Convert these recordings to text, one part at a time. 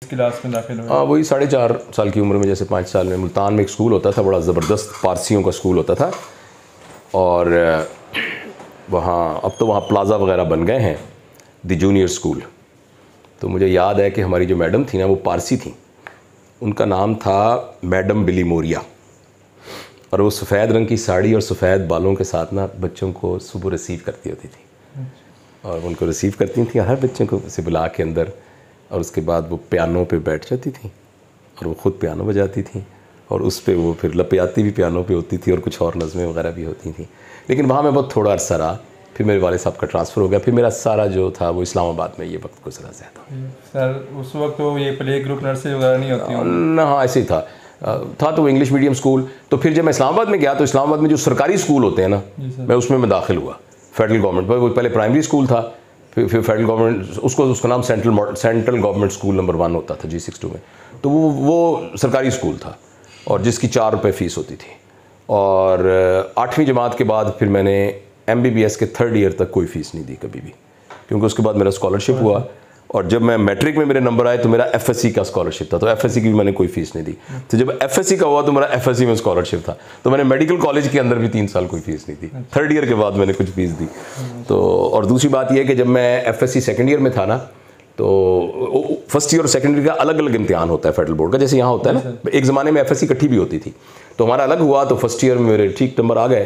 Class में दाखिल हुए? हाँ, वही 4.5 साल की उम्र में, जैसे 5 साल में। मुल्तान में एक स्कूल होता था, बड़ा ज़बरदस्त पारसियों का स्कूल होता था, और वहाँ अब तो वहाँ प्लाज़ा वगैरह बन गए हैं, द जूनियर स्कूल। तो मुझे याद है कि हमारी जो मैडम थी ना, वो पारसी थी। उनका नाम था मैडम बिली मोरिया, और वो सफ़ेद रंग की साड़ी और सफ़ेद बालों के साथ ना बच्चों को सुबह रिसीव करती होती थी। और उनको रिसीव करती थी हर बच्चे को से बुला के अंदर, और उसके बाद वो पियानो पे बैठ जाती थी और वो ख़ुद पियानो बजाती थी, और उस पे वो फिर लपियाती भी पियानो पे होती थी, और कुछ और नज़में वगैरह भी होती थी। लेकिन वहाँ मैं बहुत थोड़ा अर्सा रहा, फिर मेरे वाले साहब का ट्रांसफ़र हो गया, फिर मेरा सारा जो था वो इस्लामाबाद में ये वक्त गुजरा ज़्यादा। सर उस वक्त तो ये प्ले ग्रुप नर्सरी वगैरह नहीं होती ना? हाँ, ऐसे ही था तो वो इंग्लिश मीडियम स्कूल। तो फिर जब मैं इस्लामाबाद में गया, तो इस्लामाबाद में जो सरकारी स्कूल होते हैं ना, मैं उसमें दाखिल हुआ। फेडरल गवर्नमेंट, वो पहले प्राइमरी स्कूल था, फिर फेडरल गवर्नमेंट, उसका नाम सेंट्रल गवर्नमेंट स्कूल नंबर 1 होता था G62 में। तो वो सरकारी स्कूल था, और जिसकी 4 रुपये फ़ीस होती थी। और 8वीं जमात के बाद फिर मैंने MBBS के 3rd ईयर तक कोई फ़ीस नहीं दी कभी भी, क्योंकि उसके बाद मेरा स्कॉलरशिप हुआ। और जब मैं मैट्रिक में मेरे नंबर आए तो मेरा FSC का स्कॉलरशिप था, तो FSC की भी मैंने कोई फ़ीस नहीं दी। तो जब FSC का हुआ तो मेरा FSC में स्कॉलरशिप था, तो मैंने मेडिकल कॉलेज के अंदर भी 3 साल कोई फ़ीस नहीं दी। 3rd ईयर के बाद मैंने कुछ फ़ीस दी। तो और दूसरी बात यह है कि जब मैं FSC 2nd ईयर में था ना, तो 1st ईयर और 2nd ईयर का अलग अलग इम्तिहान होता है फेडरल बोर्ड का, जैसे यहाँ होता है ना। एक ज़माने में FSC इकट्ठी भी होती थी, तो हमारा अलग हुआ। तो 1st ईयर में मेरे ठीक नंबर आ गए।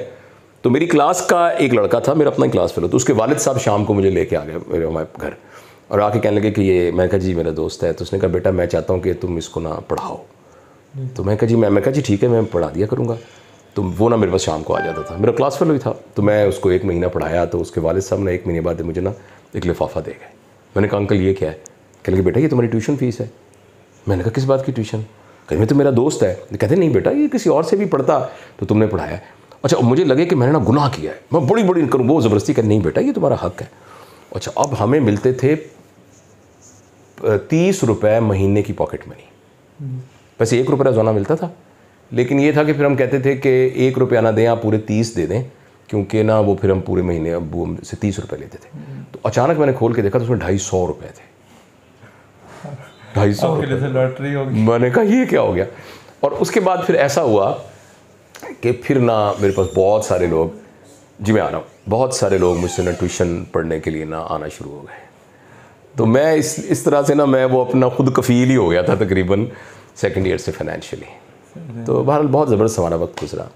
तो मेरी क्लास का एक लड़का था, मेरा अपना ही क्लास फेलो, तो उसके वालिद साहब शाम को मुझे लेके आ गए मेरे हमारे घर, और आके कहने लगे कि ये, मैं कहा जी मेरा दोस्त है। तो उसने कहा बेटा मैं चाहता हूँ कि तुम इसको ना पढ़ाओ। तो मैं कहा जी ठीक है, मैं पढ़ा दिया करूँगा। तो वो ना मेरे पास शाम को आ जाता था, मेरा क्लास फेलो ही था। तो मैं उसको 1 महीना पढ़ाया। तो उसके वालिद साहब ने 1 महीने बाद मुझे ना एक लिफाफा दे गए। मैंने कहा अंकल ये क्या है? कहने लगे बेटा ये तुम्हारी ट्यूशन फ़ीस है। मैंने कहा किस बात की ट्यूशन? कहने तो मेरा दोस्त है। कहते नहीं बेटा, ये किसी और से भी पढ़ता तो तुमने पढ़ाया। अच्छा, मुझे लगे कि मैंने ना गुनाह किया है, मैं बड़ी करूँ, वो ज़बरदस्ती कर, नहीं बेटा ये तुम्हारा हक़ है। अच्छा, अब हमें मिलते थे 30 रुपये महीने की पॉकेट मनी। वैसे 1 रुपया रोज़ाना मिलता था, लेकिन ये था कि फिर हम कहते थे कि 1 रुपया ना दें, आप पूरे 30 दे दें, क्योंकि ना वो फिर हम पूरे महीने अब से 30 रुपये लेते थे। तो अचानक मैंने खोल के देखा तो उसमें 250 रुपये थे। 250 लॉटरी हो गई। मैंने कहा ये क्या हो गया? और उसके बाद फिर ऐसा हुआ कि फिर ना मेरे पास बहुत सारे लोग, जी मैं आ रहा हूँ, बहुत सारे लोग मुझसे ना ट्यूशन पढ़ने के लिए ना आना शुरू हो गए। तो मैं इस तरह से ना, मैं वो अपना खुद कफ़ील ही हो गया था तकरीबन 2nd ईयर से फाइनेंशियली। तो बहरहाल बहुत ज़बरदस्त हमारा वक्त गुजरा।